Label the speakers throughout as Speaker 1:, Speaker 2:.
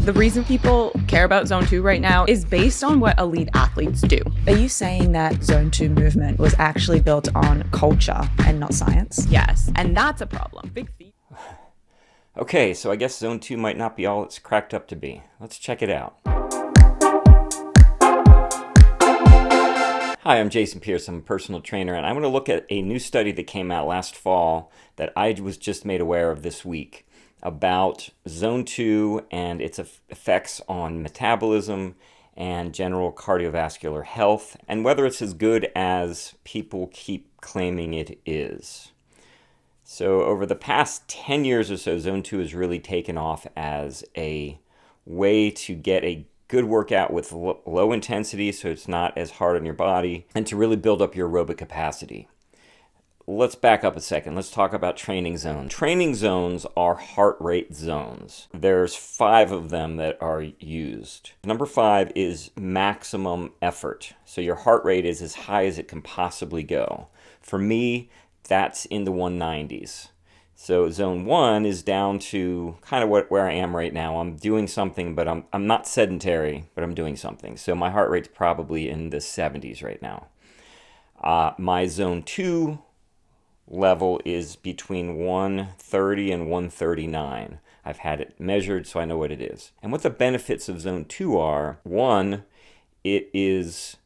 Speaker 1: The reason people care about Zone 2 right now is based on what elite athletes do.
Speaker 2: Are you saying that Zone 2 movement was actually built on culture and not science?
Speaker 1: Yes, and that's a problem. Big thief.
Speaker 3: Okay, so I guess Zone 2 might not be all it's cracked up to be. Let's check it out. Hi, I'm Jason Pierce. I'm a personal trainer, and I'm going to look at a new study that came out last fall that I was just made aware of this week about Zone 2 and its effects on metabolism and general cardiovascular health, and whether it's as good as people keep claiming it is. So over the past 10 years or so, Zone 2 has really taken off as a way to get a good workout with low intensity, so it's not as hard on your body, and to really build up your aerobic capacity. Let's back up a second. Let's talk about training zones. Training zones are heart rate zones. There's 5 of them that are used. Number 5 is maximum effort. So your heart rate is as high as it can possibly go. For me, that's in the 190s. So zone 1 is down to kind of where I am right now. I'm doing something, but I'm not sedentary, but I'm doing something. So my heart rate's probably in the 70s right now. My zone 2 level is between 130 and 139. I've had it measured, so I know what it is. And what the benefits of zone 2 are: 1, it is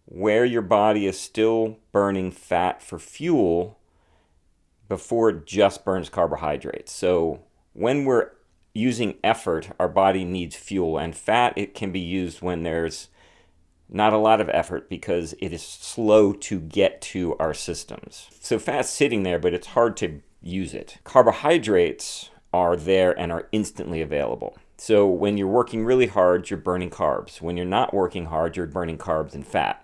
Speaker 3: where your body is still burning fat for fuel before it just burns carbohydrates. So when we're using effort, our body needs fuel, and fat, it can be used when there's not a lot of effort because it is slow to get to our systems. So fat's sitting there, but it's hard to use it. Carbohydrates are there and are instantly available. So when you're working really hard, you're burning carbs. When you're not working hard, you're burning carbs and fat.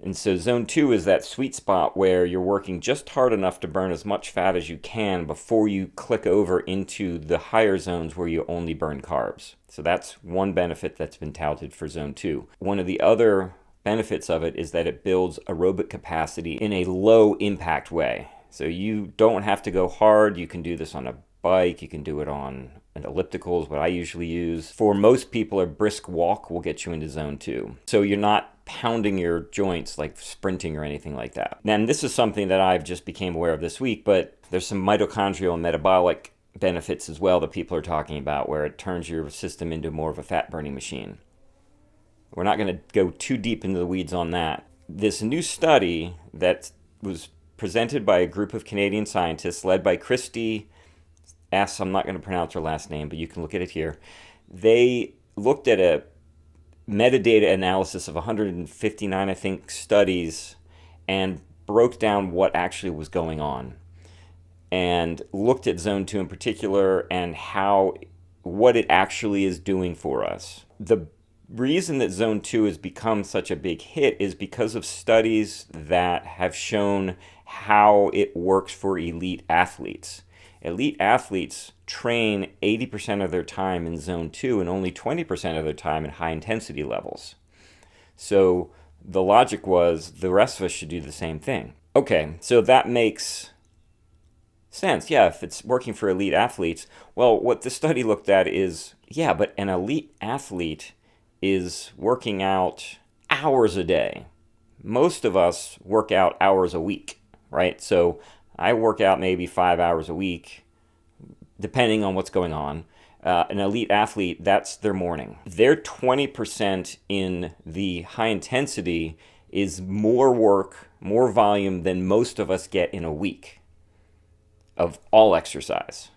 Speaker 3: And so zone 2 is that sweet spot where you're working just hard enough to burn as much fat as you can before you click over into the higher zones where you only burn carbs. So that's one benefit that's been touted for zone 2. One of the other benefits of it is that it builds aerobic capacity in a low impact way. So you don't have to go hard. You can do this on a bike. You can do it on an elliptical is what I usually use. For most people, a brisk walk will get you into zone 2. So you're not pounding your joints like sprinting or anything like that. And this is something that I've just became aware of this week, but there's some mitochondrial and metabolic benefits as well that people are talking about, where it turns your system into more of a fat burning machine. We're not going to go too deep into the weeds on that. This new study that was presented by a group of Canadian scientists led by Christy S. I'm not going to pronounce her last name, but you can look at it here. They looked at a metadata analysis of 159, I think, studies and broke down what actually was going on and looked at zone 2 in particular and what it actually is doing for us. The reason that zone 2 has become such a big hit is because of studies that have shown how it works for elite athletes. Elite athletes train 80% of their time in zone 2 and only 20% of their time in high intensity levels. So the logic was the rest of us should do the same thing. Okay, so that makes sense. Yeah, if it's working for elite athletes, well, what the study looked at is, yeah, but an elite athlete is working out hours a day. Most of us work out hours a week, right? So I work out maybe 5 hours a week, depending on what's going on. An elite athlete, that's their morning. Their 20% in the high intensity is more work, more volume than most of us get in a week of all exercise.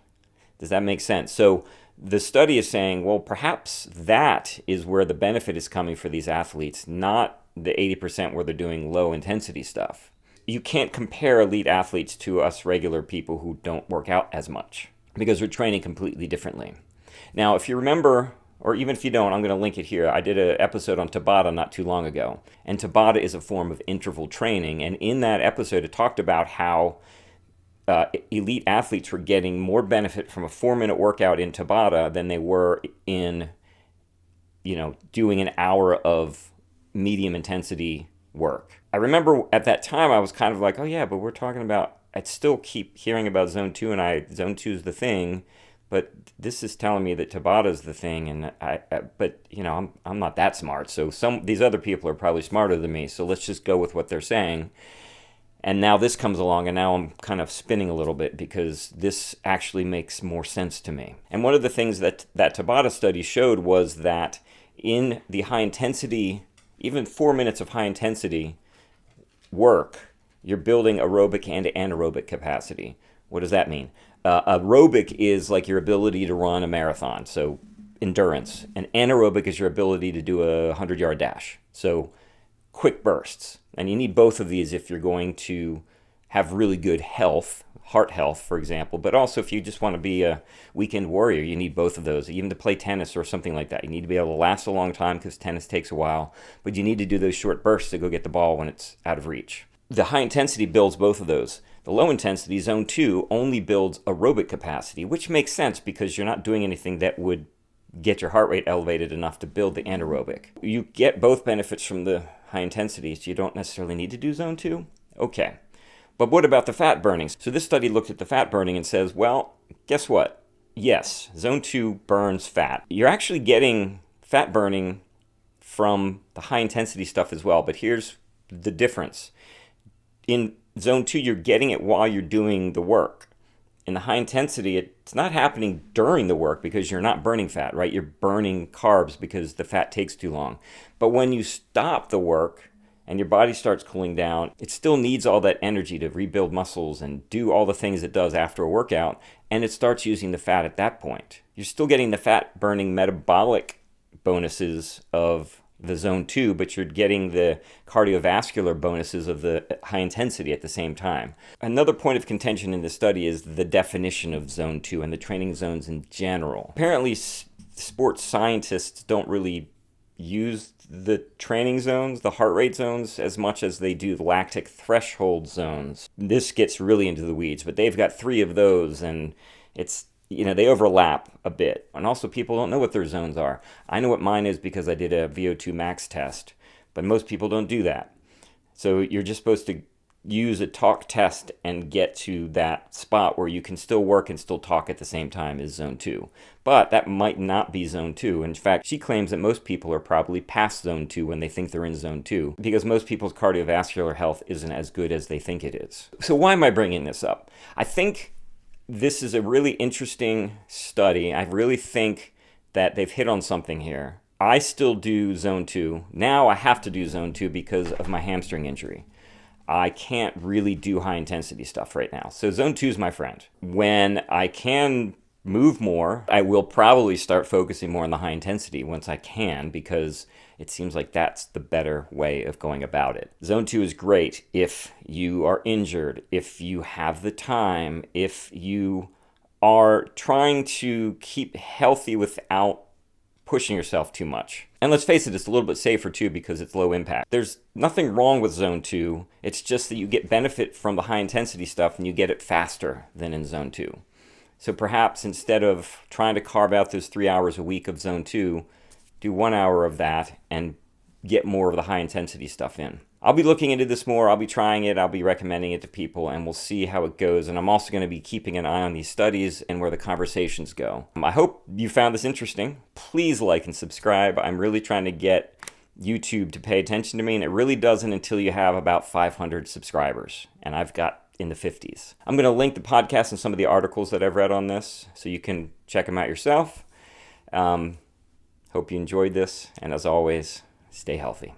Speaker 3: Does that make sense? So the study is saying, well, perhaps that is where the benefit is coming for these athletes, not the 80% where they're doing low intensity stuff. You can't compare elite athletes to us regular people who don't work out as much because we're training completely differently. Now, if you remember, or even if you don't, I'm going to link it here. I did an episode on Tabata not too long ago, and Tabata is a form of interval training, and in that episode it talked about how elite athletes were getting more benefit from a 4-minute workout in Tabata than they were in, doing an hour of medium intensity work. I remember at that time I was kind of like, oh yeah, but we're talking about, I still keep hearing about zone 2 and zone 2 is the thing. But this is telling me that Tabata's the thing, and but I'm not that smart. So these other people are probably smarter than me. So let's just go with what they're saying. And now this comes along, and now I'm kind of spinning a little bit because this actually makes more sense to me. And one of the things that Tabata study showed was that in the high intensity, even 4 minutes of high intensity work, you're building aerobic and anaerobic capacity. What does that mean? Aerobic is like your ability to run a marathon, so endurance. And anaerobic is your ability to do a 100-yard dash, so quick bursts. And you need both of these if you're going to have really good health, heart health, for example. But also if you just want to be a weekend warrior, you need both of those. Even to play tennis or something like that, you need to be able to last a long time because tennis takes a while. But you need to do those short bursts to go get the ball when it's out of reach. The high intensity builds both of those. The low intensity, zone 2, only builds aerobic capacity, which makes sense because you're not doing anything that would get your heart rate elevated enough to build the anaerobic. You get both benefits from the high intensity, so you don't necessarily need to do zone 2. Okay. But what about the fat burning? So this study looked at the fat burning and says, well, guess what? Yes, zone 2 burns fat. You're actually getting fat burning from the high intensity stuff as well, but here's the difference. In zone 2, you're getting it while you're doing the work. In the high intensity, it's not happening during the work because you're not burning fat, right? You're burning carbs because the fat takes too long. But when you stop the work and your body starts cooling down, it still needs all that energy to rebuild muscles and do all the things it does after a workout, and it starts using the fat at that point. You're still getting the fat burning metabolic bonuses of the zone 2, but you're getting the cardiovascular bonuses of the high intensity at the same time. Another point of contention in this study is the definition of zone 2 and the training zones in general. Apparently, sports scientists don't really use the training zones, the heart rate zones, as much as they do lactic threshold zones. This gets really into the weeds, but they've got 3 of those, and they overlap a bit. And also people don't know what their zones are. I know what mine is because I did a VO2 max test, but most people don't do that. So you're just supposed to use a talk test and get to that spot where you can still work and still talk at the same time as zone 2. But that might not be zone 2. In fact, she claims that most people are probably past zone 2 when they think they're in zone 2 because most people's cardiovascular health isn't as good as they think it is. So why am I bringing this up? I think this is a really interesting study. I really think that they've hit on something here. I still do zone 2. Now I have to do zone 2 because of my hamstring injury. I can't really do high intensity stuff right now. So zone 2 is my friend. When I can move more, I will probably start focusing more on the high intensity once I can, because it seems like that's the better way of going about it. Zone 2 is great if you are injured, if you have the time, if you are trying to keep healthy without pushing yourself too much. And let's face it, it's a little bit safer too because it's low impact. There's nothing wrong with zone 2. It's just that you get benefit from the high intensity stuff and you get it faster than in zone 2. So perhaps instead of trying to carve out those 3 hours a week of zone 2, do 1 hour of that and get more of the high intensity stuff in. I'll be looking into this more. I'll be trying it. I'll be recommending it to people, and we'll see how it goes. And I'm also going to be keeping an eye on these studies and where the conversations go. I hope you found this interesting. Please like and subscribe. I'm really trying to get YouTube to pay attention to me, and it really doesn't until you have about 500 subscribers. And I've got in the 50s. I'm going to link the podcast and some of the articles that I've read on this so you can check them out yourself. Hope you enjoyed this, and as always, stay healthy.